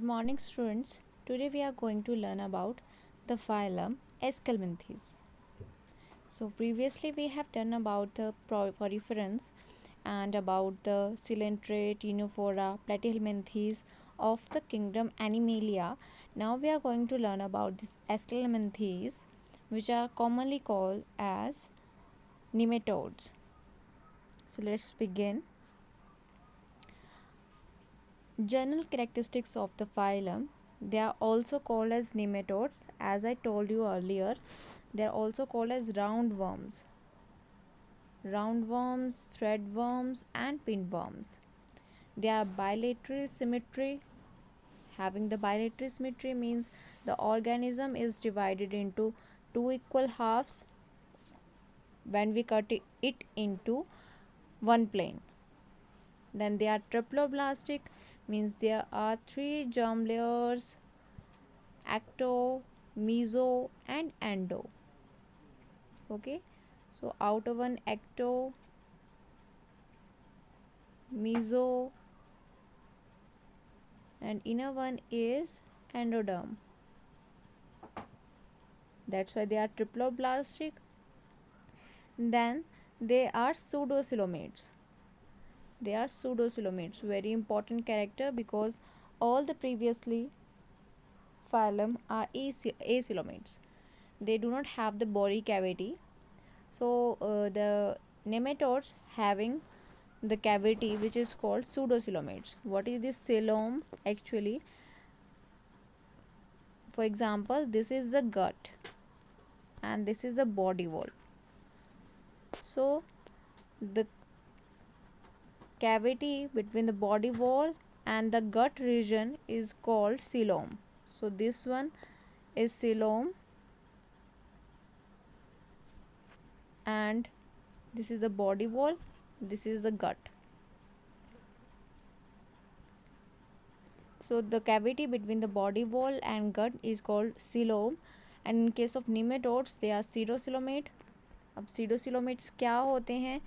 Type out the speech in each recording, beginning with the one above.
morning, students. Today we are going to learn about the phylum Aschelminthes. So previously we have done about the poriferans and about the Coelenterate, Ctenophora, Platyhelminthes of the kingdom Animalia. Now we are going to learn about this Aschelminthes, which are commonly called as nematodes. So let's begin. General characteristics of the phylum. They are also called as nematodes. As I told you earlier, they are also called as roundworms, threadworms, and pinworms. They are bilateral symmetry. Having the bilateral symmetry means the organism is divided into two equal halves when we cut it into one plane. Then they are triploblastic, means there are three germ layers: ecto, meso, and endo. Okay, so outer one ecto, meso, and inner one is endoderm. That's why they are triploblastic. Then they are pseudocoelomates. They are pseudocoelomates, very important character, because all the previously phylum are acoelomates. They do not have the body cavity. So the nematodes having the cavity which is called pseudocoelomates. What is this coelom actually? For example, this is the gut and this is the body wall. So the cavity between the body wall and the gut region is called coelom. So this one is coelom, and this is the body wall, this is the gut. So the cavity between the body wall and gut is called coelom, and in case of nematodes they are pseudocoelomate. अब pseudocoelomates क्या होते हैं?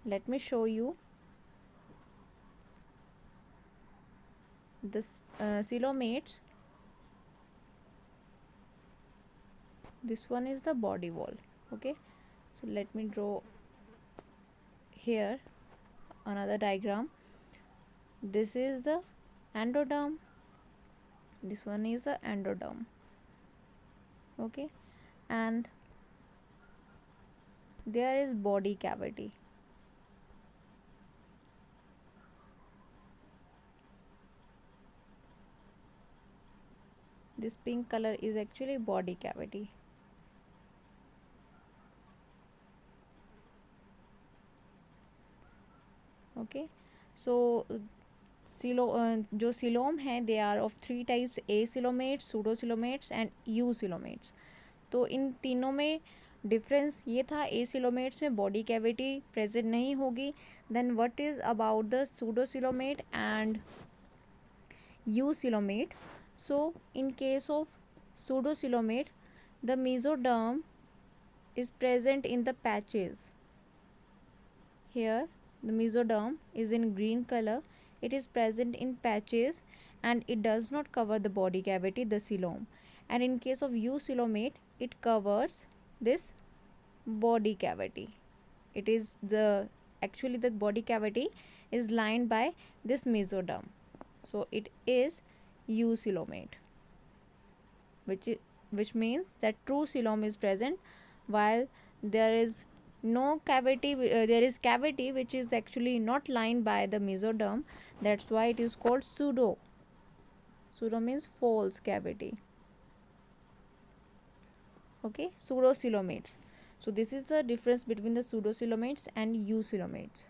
Let me show you. The coelomates, this one is the body wall. Okay, so let me draw here another diagram. This is the endoderm, this one is the endoderm. Okay, and there is body cavity. This pink color is actually body cavity. Okay, so जो coelom है they are of three types: acoelomates, pseudocoelomates and eucoelomates. तो इन तीनों में difference ये था, acoelomates में body cavity present नहीं होगी. Then what is about the pseudocoelomate and eucoelomate? So in case of pseudocoelomate, the mesoderm is present in the patches. Here the mesoderm is in green color. It is present in patches and it does not cover the body cavity, the coelom. And in case of eucoelomate, it covers this body cavity. It is actually the body cavity is lined by this mesoderm. So it is eucoelomate, which means that true coelom is present, while there is no cavity, there is cavity which is actually not lined by the mesoderm. That's why it is called pseudo. Pseudo means false cavity. Okay, pseudocoelomates. So this is the difference between the pseudocoelomates and eucoelomates.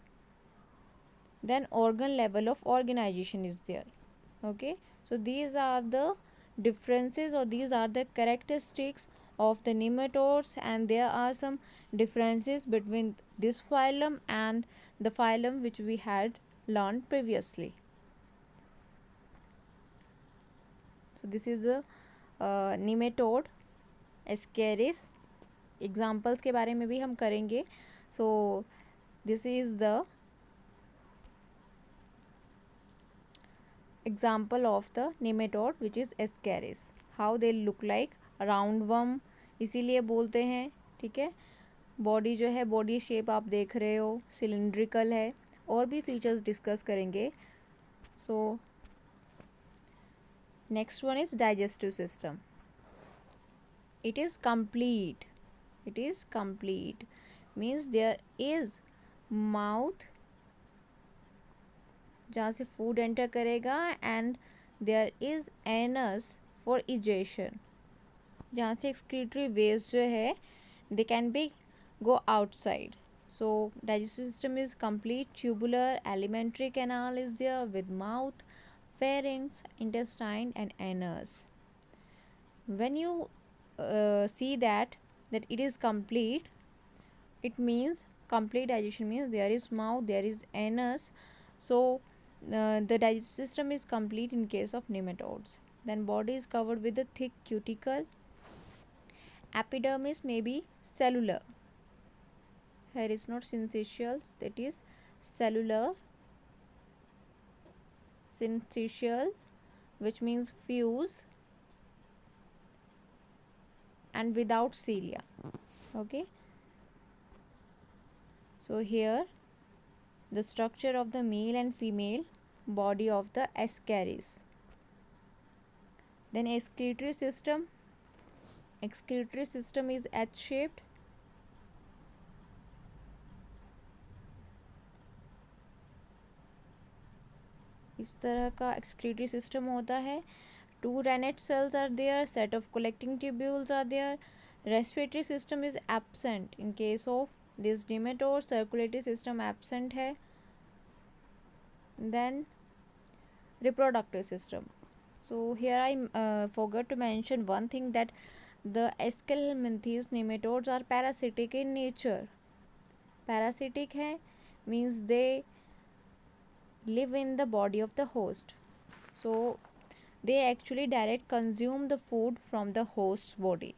Then organ level of organization is there. Okay, so these are the differences, or these are the characteristics of the nematodes, and there are some differences between this phylum and the phylum which we had learned previously. So this is the nematode Ascaris. Examples के बारे में भी हम करेंगे. So this is the example of the nematode which is Ascaris. How they look like round worm इसीलिए बोलते हैं, ठीक है. बॉडी जो है, बॉडी शेप आप देख रहे हो, सिलिंड्रिकल है. और भी फीचर्स डिस्कस करेंगे. So next one is digestive system. It is complete. It is complete means there is mouth जहाँ से फूड एंटर करेगा and there is anus for egestion, जहाँ से एक्सक्रीटरी वेस्ट जो है they can be go outside. So digestive system is complete. Tubular alimentary canal is there with mouth, pharynx, intestine and anus. When you see that it is complete, it means complete digestion means there is mouth, there is anus. So the digestive system is complete in case of nematodes. Then body is covered with a thick cuticle. Epidermis may be cellular. Here is not syncytial, that is cellular. Syncytial, which means fuse and without cilia. Okay. So here the structure of the male and female body of the Ascaris. Then excretory system. Excretory system is H-shaped. इस तरह का excretory system होता है. 2 rennet cells are there, set of collecting tubules are there. Respiratory system is absent in case of this nematode. Circulatory system absent है. Then reproductive system. So here I forgot to mention one thing, that the Aschelminthes nematodes are parasitic in nature. Parasitic है means they live in the body of the host. So they actually direct consume the food from the host's body.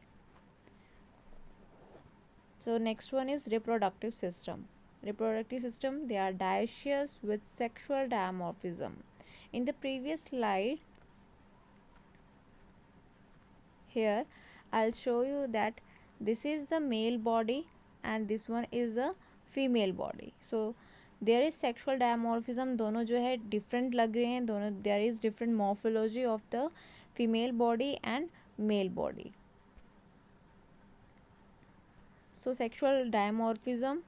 So next one is reproductive system. Reproductive system, they are dioecious with sexual dimorphism. In the previous slide, here I'll show you that this is the male body and this one is the female body. So there is sexual dimorphism, दोनों जो है different लग रहे हैं दोनों. There is different morphology of the female body and male body. So sexual dimorphism,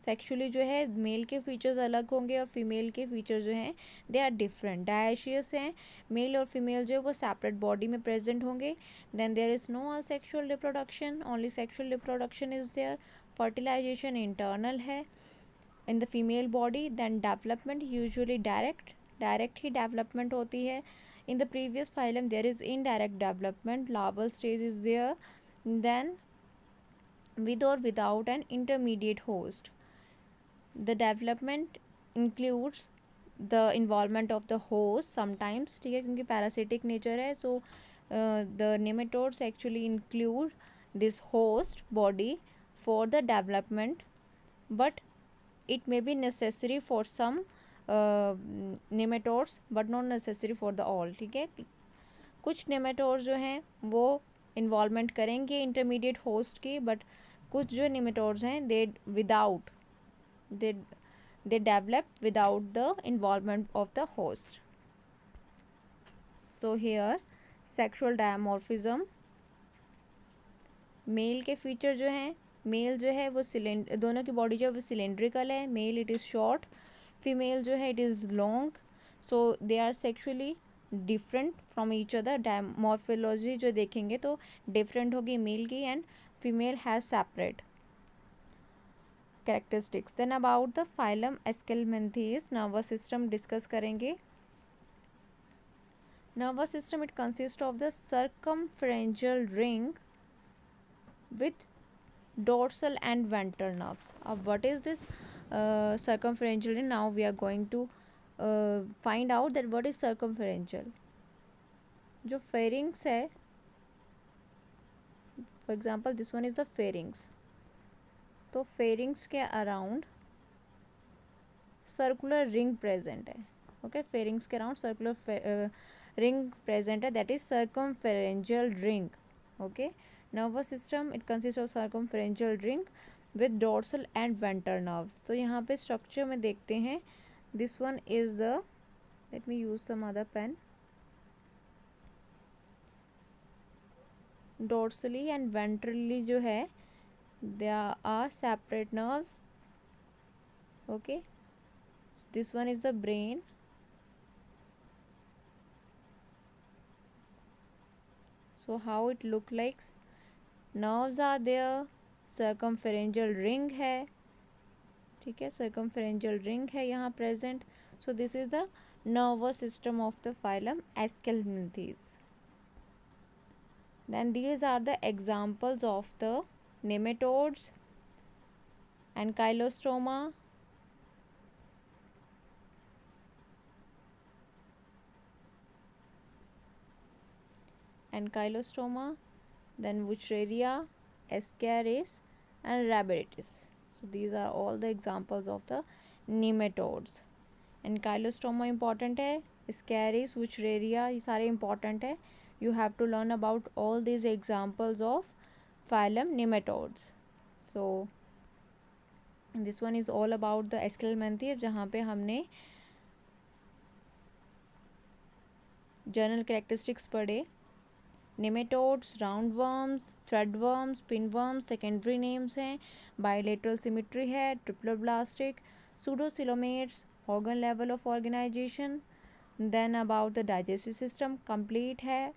sexually जो है mail के फीचर्स अलग होंगे और फीमेल के फीचर जो हैं दे आर डिफरेंट. डायशियस हैं, मेल और फीमेल जो है वो सेपरेट बॉडी में प्रेजेंट होंगे. Then there is no asexual reproduction, only sexual reproduction is there. Fertilization internal है in the female body. Then development usually direct ही development होती है. In the previous phylum there is indirect development, larval stage is there. Then with or without an intermediate host, the development includes the involvement of the host sometimes, ठीक है, क्योंकि parasitic nature है. So the nematodes actually include this host body for the development, but it may be necessary for some nematodes but not necessary for the all. ठीक है, कुछ nematodes जो हैं वो इन्वॉल्वमेंट करेंगे इंटरमीडिएट होस्ट की, but कुछ जो nematodes हैं they develop without the involvement of the host. So here sexual dimorphism, male के फीचर जो हैं, मेल जो है वो दोनों की बॉडी जो है वो सिलेंड्रिकल है. Male it is short, female जो है it is long. So they are sexually different from each other. Morphology जो देखेंगे तो डिफरेंट होगी मेल की and female has separate characteristics. Then about the phylum Aschelminthes, nervous system discuss करेंगे. Nervous system it consist of the circumpharyngeal ring with dorsal and ventral nerves. What is this circumferential ring? Now we are going to find out that what is circumferential. जो pharynx है, for example this one is the pharynx. तो pharynx के around circular ring present है. Okay, pharynx के around circular ring present है, that is circumpharyngeal ring. Okay, nervous system it consist of circumpharyngeal ring with dorsal and ventral nerves. तो यहाँ पे structure में देखते हैं, this one is the, let me use some other pen, dorsally and ventrally जो है there are separate nerves. Okay, this one is the brain. So how it look like, nerves are there, circumferential ring है, ठीक है, circumferential ring है यहाँ present. So this is the nervous system of the phylum Aschelminthes. Then these are the examples of the nematodes, Ankylostoma, then Wuchereria, Ascaris and Rabbit. So these are all the examples of the nematodes. Ankylostoma important है, Ascaris, Wuchereria ये सारे important है. You have to learn about all these examples of phylum nematodes. So this one is all about the Aschelminthes, जहाँ पे हमने general characteristics पढ़े. Nematodes, round worms, thread worms, pin worms secondary names हैं, bilateral symmetry है, triploblastic, pseudocoelomates, organ level of organization. Then about the digestive system complete है,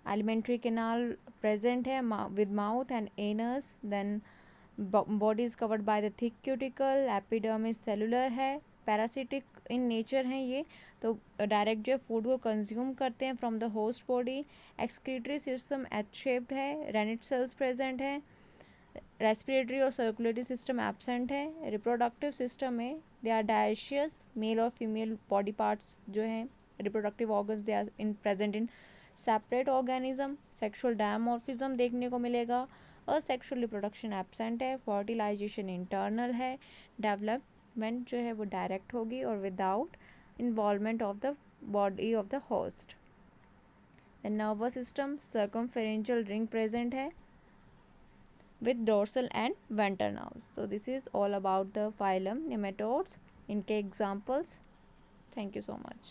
alimentary canal present है with mouth and anus. Then body is covered by the thick cuticle, epidermis cellular है, parasitic in nature हैं ये, तो direct जो food को consume करते हैं from the host body. Excretory system H shaped है, रेनिट सेल्स प्रेजेंट है, रेस्पिरेटरी और सर्कुलेटरी सिस्टम एब्सेंट है. रिप्रोडक्टिव सिस्टम में दे आर डायशियस, मेल और फीमेल बॉडी पार्ट्स जो हैं reproductive organs they are in present in separate organism. Sexual dimorphism देखने को मिलेगा, असेक्सुअल रिप्रोडक्शन एब्सेंट है, फर्टिलाइजेशन इंटरनल है, डेवलपमेंट जो है वो डायरेक्ट होगी और without involvement of the body of the host. Nervous system circumpharyngeal ring present है with dorsal and ventral nerves. So this is all about the phylum nematodes, इनके examples. Thank you so much.